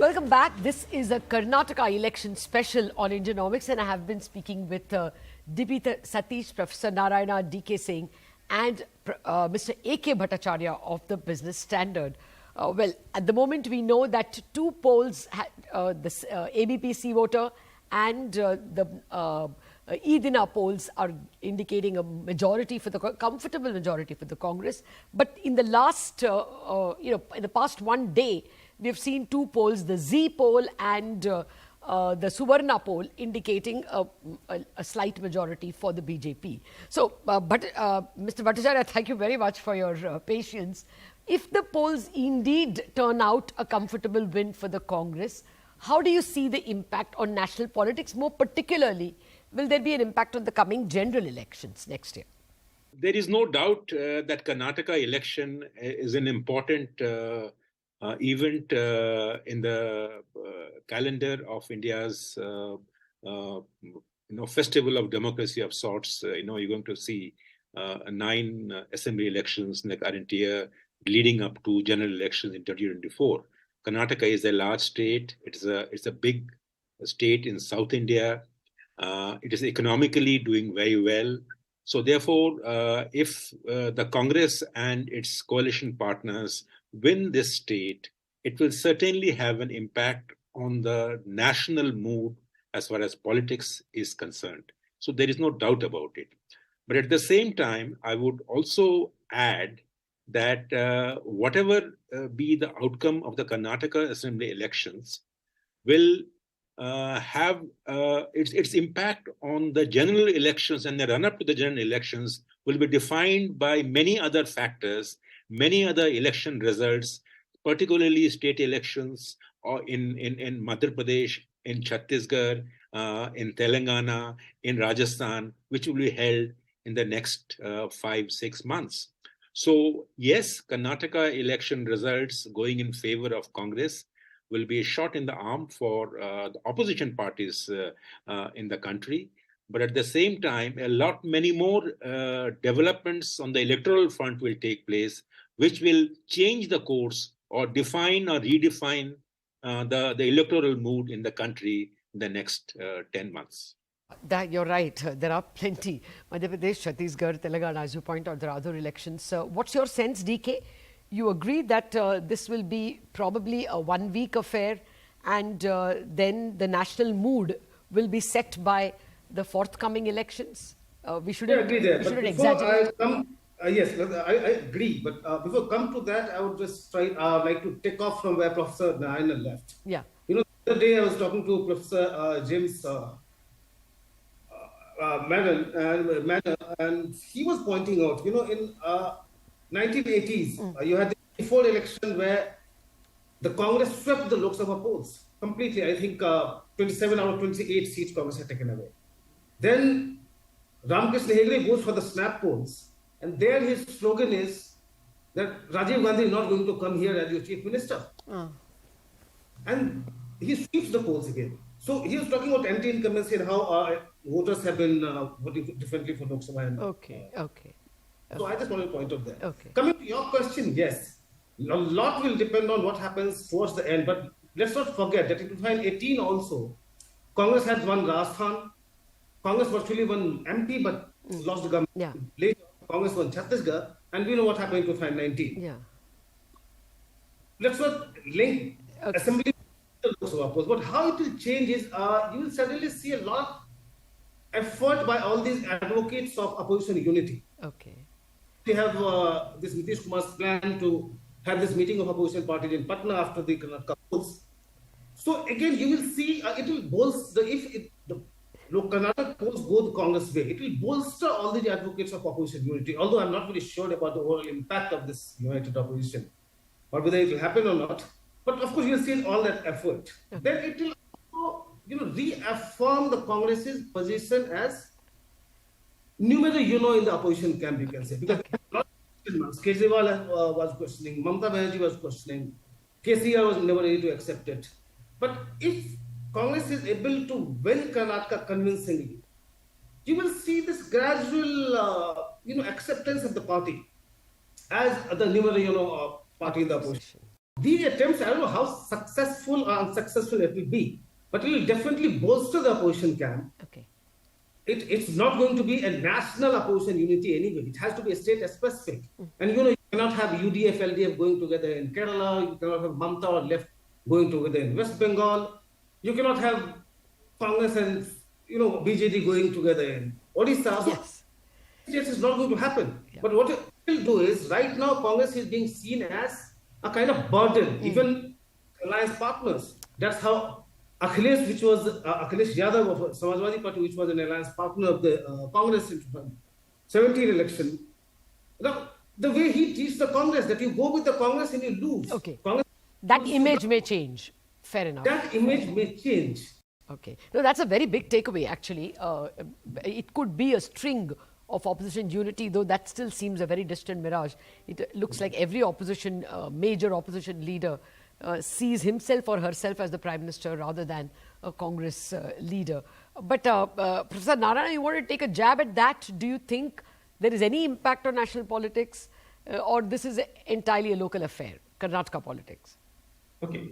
Welcome back. This is a Karnataka election special on Indianomics, and I have been speaking with DP Satish, Professor Narayana, DK Singh, and Mr. A.K. Bhattacharya of the Business Standard. Well, at the moment, we know that two polls, the ABP voter and the E-Dina polls are indicating a majority for the comfortable majority for the Congress. But in the last, in the past 1 day, we have seen two polls, the Z poll and the Suvarna poll, indicating a slight majority for the BJP. So, Mr. Bhattacharya, thank you very much for your patience. If the polls indeed turn out a comfortable win for the Congress, how do you see the impact on national politics? More particularly, will there be an impact on the coming general elections next year? There is no doubt that Karnataka election is an important event in the calendar of India's festival of democracy of sorts. You're going to see 9 assembly elections in the current year, leading up to general elections in 2024. Karnataka is a large state. It's a big state in South India. It is economically doing very well. So therefore, if the Congress and its coalition partners win this state, it will certainly have an impact on the national mood as far as politics is concerned. So there is no doubt about it. But at the same time, I would also add that whatever be the outcome of the Karnataka Assembly elections will have its impact on the general elections, and the run-up to the general elections will be defined by many other factors, many other election results, particularly state elections or in Madhya Pradesh, in Chhattisgarh, in Telangana, in Rajasthan, which will be held in the next 5-6 months. So yes, Karnataka election results going in favor of Congress will be a shot in the arm for the opposition parties in the country. But at the same time, many more developments on the electoral front will take place, which will change the course or define or redefine the electoral mood in the country in the next 10 months. That you're right. There are plenty. Madhya Pradesh, Chhattisgarh, Telangana, as you point out, there are other elections. What's your sense, DK? You agree that this will be probably a 1-week affair, and then the national mood will be set by the forthcoming elections? We shouldn't exaggerate. Yes, I agree. But before I come to that, I would just like to take off from where Professor Narayana left. Yeah. The other day I was talking to Professor James Manner, and he was pointing out, in 1980s, you had the before election where the Congress swept the Lok Sabha polls completely. I think 27 out of 28 seats Congress had taken away. Then Ramakrishna Hegde goes for the snap polls, and there his slogan is that Rajiv Gandhi is not going to come here as your chief minister. And he sweeps the polls again. So he was talking about anti-incumbency and how voters have been voting differently for Lok Sabha. Okay. So I just want to point out that. Okay. Coming to your question, yes, a lot will depend on what happens towards the end. But let's not forget that in 2018 also, Congress had won Rajasthan. Congress virtually won MP, but lost the government. Yeah. Later, Congress won Chhattisgarh, and we know what happened in 2019. Yeah. Let's not link assembly to the Lok Sabha polls. But how it will change is you will suddenly see a lot of effort by all these advocates of opposition unity. Okay. We have this Nitish Kumar's plan to have this meeting of opposition parties in Patna after the Karnataka polls. So again, you will see it will bolster, if the Karnataka polls go the Congress way, it will bolster all the advocates of opposition unity. Although I'm not very sure about the overall impact of this united opposition, or whether it will happen or not. But of course, you'll see all that effort. Okay. Then it will also, reaffirm the Congress's position as numero uno in the opposition camp, you can say. Because Kejriwal was questioning, Mamata Banerjee was questioning, KCR was never ready to accept it. But if Congress is able to win Karnataka convincingly, you will see this gradual, acceptance of the party as the numero uno party in the opposition. these attempts, I don't know how successful or unsuccessful it will be, but it will definitely bolster the opposition camp. Okay. It's not going to be a national opposition unity anyway. It has to be a state specific. And you cannot have UDF, LDF going together in Kerala. You cannot have Mamta or left going together in West Bengal. You cannot have Congress and BJD going together in Odisha. Yes. This is not going to happen. Yeah. But what it will do is, right now, Congress is being seen as a kind of burden, even alliance partners. That's how Akhilesh, which was Akhilesh Yadav of Samajwadi Party, which was an alliance partner of the Congress in 2017 election, the way he treats the Congress, that you go with the Congress and you lose. Okay. Congress, That image may change. Fair enough. that image may change. Okay. No, that's a very big takeaway, actually. It could be a string of opposition unity, though that still seems a very distant mirage. It looks like every opposition, major opposition leader sees himself or herself as the Prime Minister rather than a Congress leader. But Professor Narayana, you want to take a jab at that? Do you think there is any impact on national politics or this is entirely a local affair, Karnataka politics? Okay.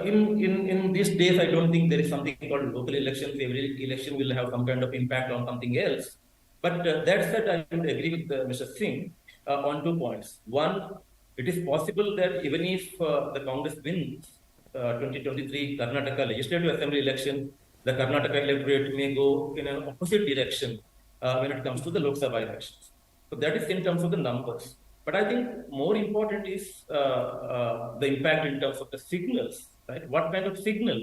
In these days, I don't think there is something called local elections. Every election will have some kind of impact on something else. But that said, I would agree with Mr. Singh on 2 points. One, it is possible that even if the Congress wins 2023 Karnataka Legislative Assembly election, the Karnataka electorate may go in an opposite direction when it comes to the Lok Sabha elections. So that is in terms of the numbers. But I think more important is the impact in terms of the signals, right? What kind of signal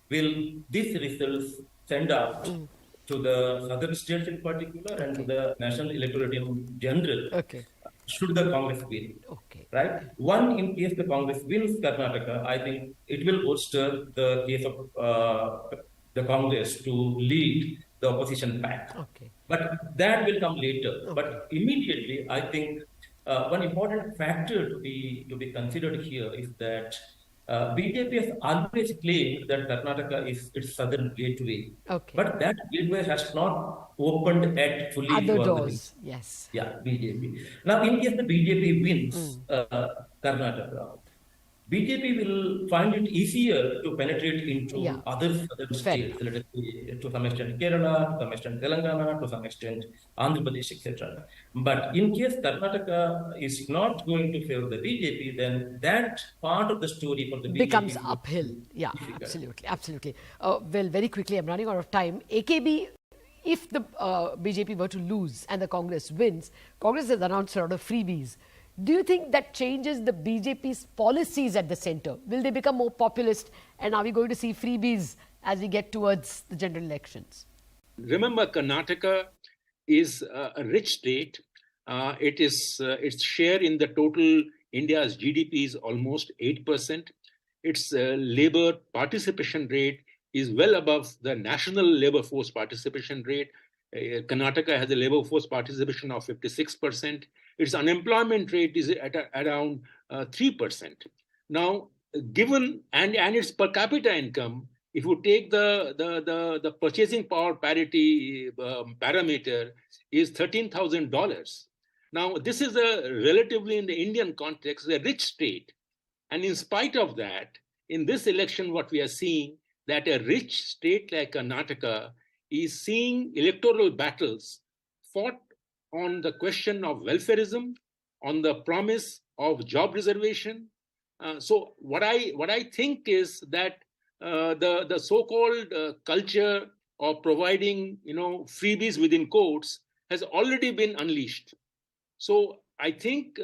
will these results send out to the southern states in particular and to the national electorate in general? Okay. Should the Congress win? Okay. Right? One, in case the Congress wins Karnataka, I think it will bolster the case of the Congress to lead the opposition pack. Okay. But that will come later. Okay. But immediately, I think one important factor to be considered here is that BJP has always claimed that Karnataka is its southern gateway. Okay. But that gateway has not opened yet fully. Other doors, yes. Yeah, BJP. Now, in case the BJP wins Karnataka, BJP will find it easier to penetrate into other southern states, let us say, to some extent Kerala, to some extent Telangana, to some extent Andhra Pradesh, etc. But in case Karnataka is not going to favor the BJP, then that part of the story for the BJP becomes uphill. Yeah, absolutely, absolutely. Well, very quickly, I'm running out of time. AKB, if the BJP were to lose and the Congress wins, Congress has announced a lot of freebies. Do you think that changes the BJP's policies at the centre? Will they become more populist? And are we going to see freebies as we get towards the general elections? Remember, Karnataka is a rich state. Its share in the total India's GDP is almost 8%. Its labor participation rate is well above the national labor force participation rate. Karnataka has a labor force participation of 56%. Its unemployment rate is at around 3%. Now, given and its per capita income, if you take the purchasing power parity parameter, is $13,000. Now, this is a relatively, in the Indian context, a rich state. And in spite of that, in this election, what we are seeing, that a rich state like Karnataka is seeing electoral battles fought on the question of welfarism, on the promise of job reservation. So what I think is that the so-called culture of providing freebies within quotes has already been unleashed. So I think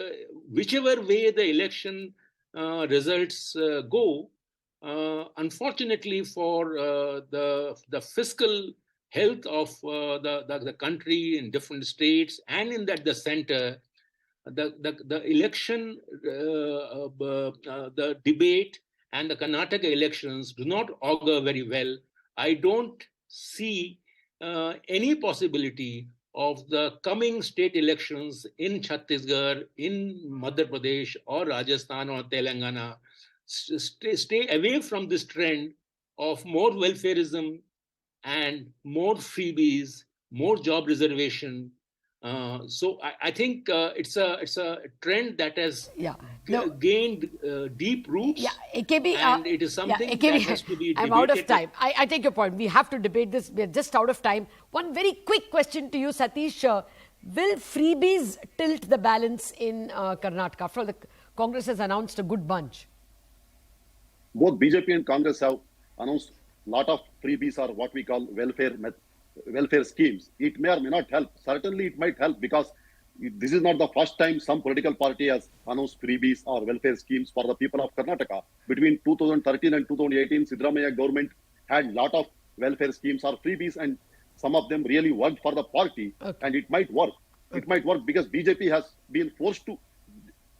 whichever way the election results go, unfortunately for the fiscal health of the country in different states and in the center, the election, the debate and the Karnataka elections do not augur very well. I don't see any possibility of the coming state elections in Chhattisgarh, in Madhya Pradesh or Rajasthan or Telangana stay away from this trend of more welfarism and more freebies, more job reservation, So I think it's a trend that has gained deep roots. Yeah, AKB, and it is something AKB, that has to be debated. I'm out of time. I take your point. We have to debate this. We're just out of time. One very quick question to you, Satish. Will freebies tilt the balance in Karnataka? After all, the Congress has announced a good bunch. Both BJP and Congress have announced a lot of freebies, or what we call welfare schemes. It may or may not help. Certainly it might help, because this is not the first time some political party has announced freebies or welfare schemes for the people of Karnataka. Between 2013 and 2018, Siddaramaiah government had a lot of welfare schemes or freebies, and some of them really worked for the party. And it might work. It might work because BJP has been forced to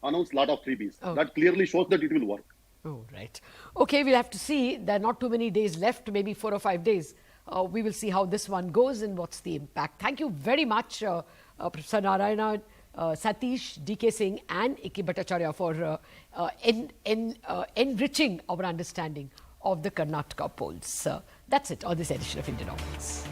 announce a lot of freebies. That clearly shows that it will work. Oh, right. Okay, we'll have to see. There are not too many days left, maybe 4 or 5 days. We will see how this one goes and what's the impact. Thank you very much, Professor Narayana, Satish, DK Singh and A.K. Bhattacharya for enriching our understanding of the Karnataka polls. That's it on this edition of Indianomics.